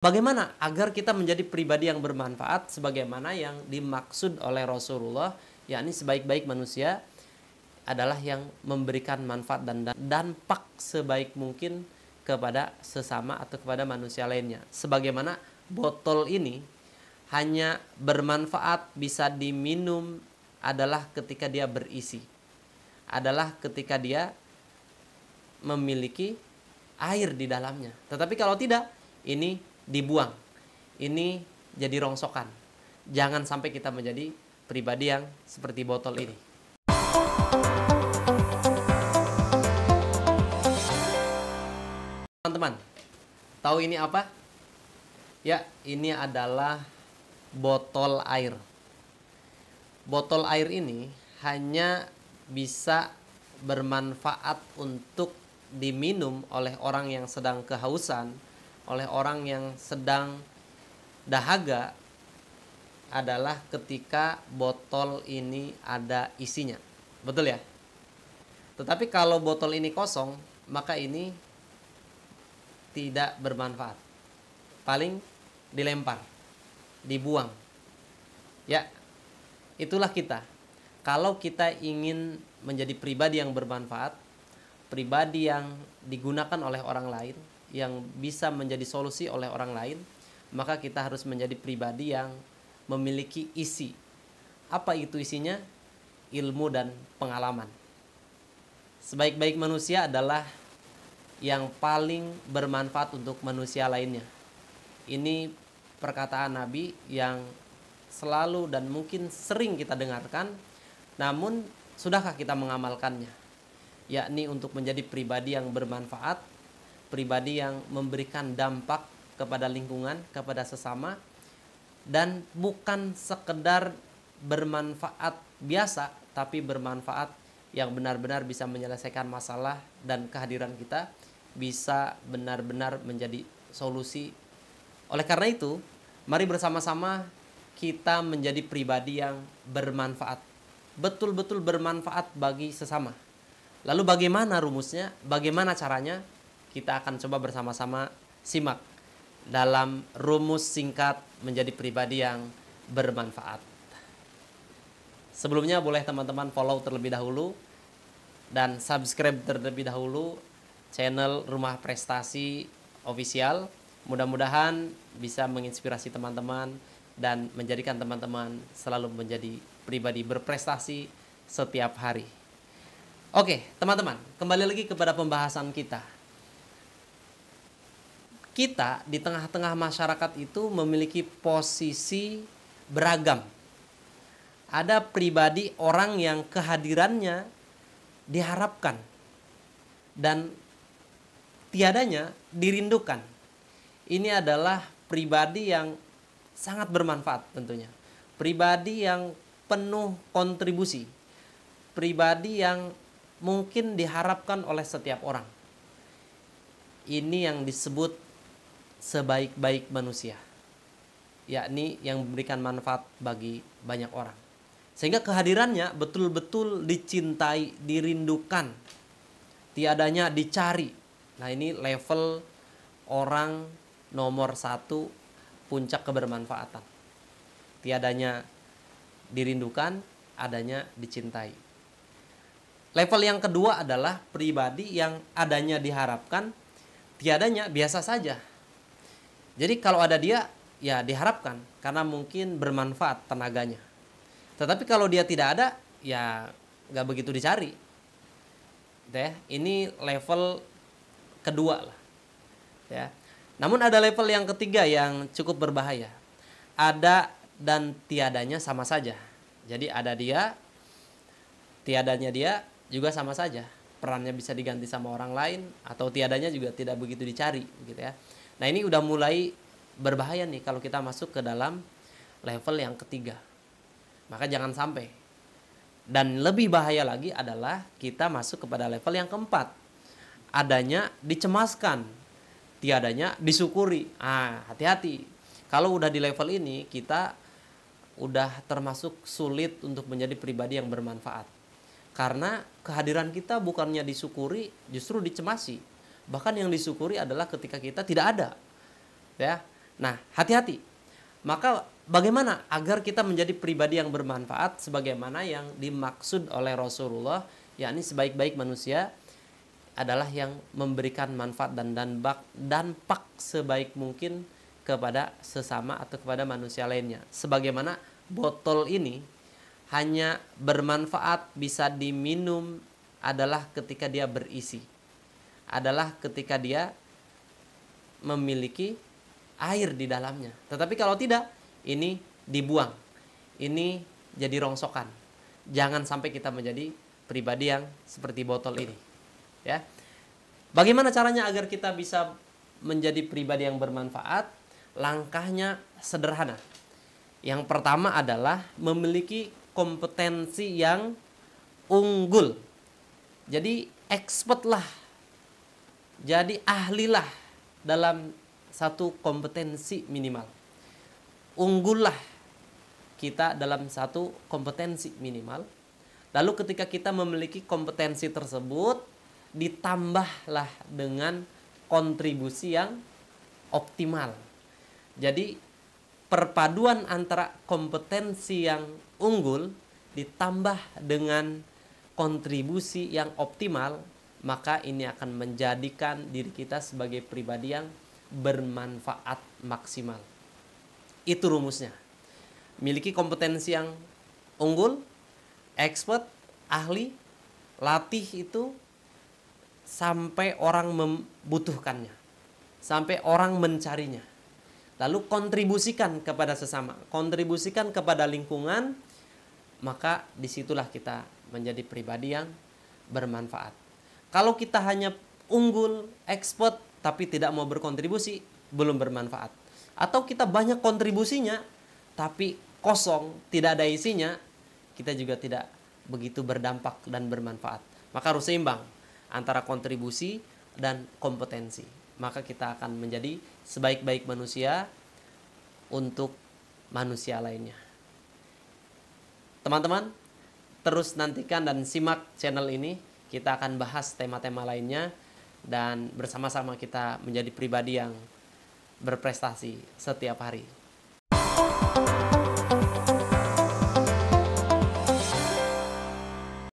Bagaimana agar kita menjadi pribadi yang bermanfaat sebagaimana yang dimaksud oleh Rasulullah, yakni sebaik-baik manusia adalah yang memberikan manfaat dan dampak sebaik mungkin kepada sesama atau kepada manusia lainnya. Sebagaimana botol ini hanya bermanfaat bisa diminum adalah ketika dia berisi. Adalah ketika dia memiliki air di dalamnya. Tetapi kalau tidak, ini dibuang. Ini jadi rongsokan. Jangan sampai kita menjadi pribadi yang seperti botol ini. Teman-teman, tahu ini apa? Ya, ini adalah botol air. Botol air ini hanya bisa bermanfaat untuk diminum oleh orang yang sedang kehausan, oleh orang yang sedang dahaga, adalah ketika botol ini ada isinya. Betul ya? Tetapi kalau botol ini kosong, maka ini tidak bermanfaat. Paling dilempar, dibuang. Ya, itulah kita. Kalau kita ingin menjadi pribadi yang bermanfaat, pribadi yang digunakan oleh orang lain, yang bisa menjadi solusi oleh orang lain, maka kita harus menjadi pribadi yang memiliki isi. Apa itu isinya? Ilmu dan pengalaman. Sebaik-baik manusia adalah yang paling bermanfaat untuk manusia lainnya. Ini perkataan Nabi yang selalu dan mungkin sering kita dengarkan, namun sudahkah kita mengamalkannya? Yakni untuk menjadi pribadi yang bermanfaat, pribadi yang memberikan dampak kepada lingkungan, kepada sesama, dan bukan sekedar bermanfaat biasa, tapi bermanfaat yang benar-benar bisa menyelesaikan masalah dan kehadiran kita bisa benar-benar menjadi solusi. Oleh karena itu, mari bersama-sama kita menjadi pribadi yang bermanfaat, betul-betul bermanfaat bagi sesama. Lalu bagaimana rumusnya? Bagaimana caranya? Kita akan coba bersama-sama simak dalam rumus singkat menjadi pribadi yang bermanfaat. Sebelumnya boleh teman-teman follow terlebih dahulu dan subscribe terlebih dahulu channel Rumah Prestasi Official. Mudah-mudahan bisa menginspirasi teman-teman dan menjadikan teman-teman selalu menjadi pribadi berprestasi setiap hari. Oke, teman-teman, kembali lagi kepada pembahasan kita. Kita di tengah-tengah masyarakat itu memiliki posisi beragam. Ada pribadi orang yang kehadirannya diharapkan dan tiadanya dirindukan. Ini adalah pribadi yang sangat bermanfaat tentunya. Pribadi yang penuh kontribusi. Pribadi yang mungkin diharapkan oleh setiap orang. Ini yang disebut sebaik-baik manusia, yakni yang memberikan manfaat bagi banyak orang, sehingga kehadirannya betul-betul dicintai, dirindukan, tiadanya dicari. Nah, ini level orang nomor 1 puncak kebermanfaatan. Tiadanya dirindukan, adanya dicintai. Level yang kedua adalah pribadi yang adanya diharapkan, tiadanya biasa saja. Jadi kalau ada dia, ya diharapkan karena mungkin bermanfaat tenaganya. Tetapi kalau dia tidak ada, ya nggak begitu dicari. Ya, ini level kedua lah. Ya. Namun ada level yang ketiga yang cukup berbahaya. Ada dan tiadanya sama saja. Jadi ada dia, tiadanya dia juga sama saja. Perannya bisa diganti sama orang lain atau tiadanya juga tidak begitu dicari, gitu ya. Nah, ini udah mulai berbahaya nih kalau kita masuk ke dalam level yang ketiga. Maka jangan sampai. Dan lebih bahaya lagi adalah kita masuk kepada level yang keempat. Adanya dicemaskan, tiadanya disyukuri. Hati-hati. Kalau udah di level ini, kita udah termasuk sulit untuk menjadi pribadi yang bermanfaat. Karena kehadiran kita bukannya disyukuri, justru dicemasi. Bahkan yang disyukuri adalah ketika kita tidak ada. Ya. Nah, hati-hati. Maka bagaimana agar kita menjadi pribadi yang bermanfaat sebagaimana yang dimaksud oleh Rasulullah, yakni sebaik-baik manusia adalah yang memberikan manfaat dan dampak sebaik mungkin kepada sesama atau kepada manusia lainnya. Sebagaimana botol ini hanya bermanfaat bisa diminum adalah ketika dia berisi. Adalah ketika dia memiliki air di dalamnya. Tetapi kalau tidak, ini dibuang. Ini jadi rongsokan. Jangan sampai kita menjadi pribadi yang seperti botol ini. Ya. Bagaimana caranya agar kita bisa menjadi pribadi yang bermanfaat? Langkahnya sederhana. Yang pertama adalah memiliki kompetensi yang unggul. Jadi expertlah. Jadi ahlilah dalam satu kompetensi minimal. Unggullah kita dalam satu kompetensi minimal. Lalu ketika kita memiliki kompetensi tersebut, ditambahlah dengan kontribusi yang optimal. Jadi perpaduan antara kompetensi yang unggul ditambah dengan kontribusi yang optimal, maka ini akan menjadikan diri kita sebagai pribadi yang bermanfaat maksimal. Itu rumusnya. Miliki kompetensi yang unggul, expert, ahli, latih itu sampai orang membutuhkannya, sampai orang mencarinya. Lalu kontribusikan kepada sesama, kontribusikan kepada lingkungan, maka disitulah kita menjadi pribadi yang bermanfaat. Kalau kita hanya unggul, expert, tapi tidak mau berkontribusi, belum bermanfaat. Atau kita banyak kontribusinya, tapi kosong, tidak ada isinya, kita juga tidak begitu berdampak dan bermanfaat. Maka harus seimbang antara kontribusi dan kompetensi. Maka kita akan menjadi sebaik-baik manusia untuk manusia lainnya. Teman-teman, terus nantikan dan simak channel ini. Kita akan bahas tema-tema lainnya dan bersama-sama kita menjadi pribadi yang berprestasi setiap hari.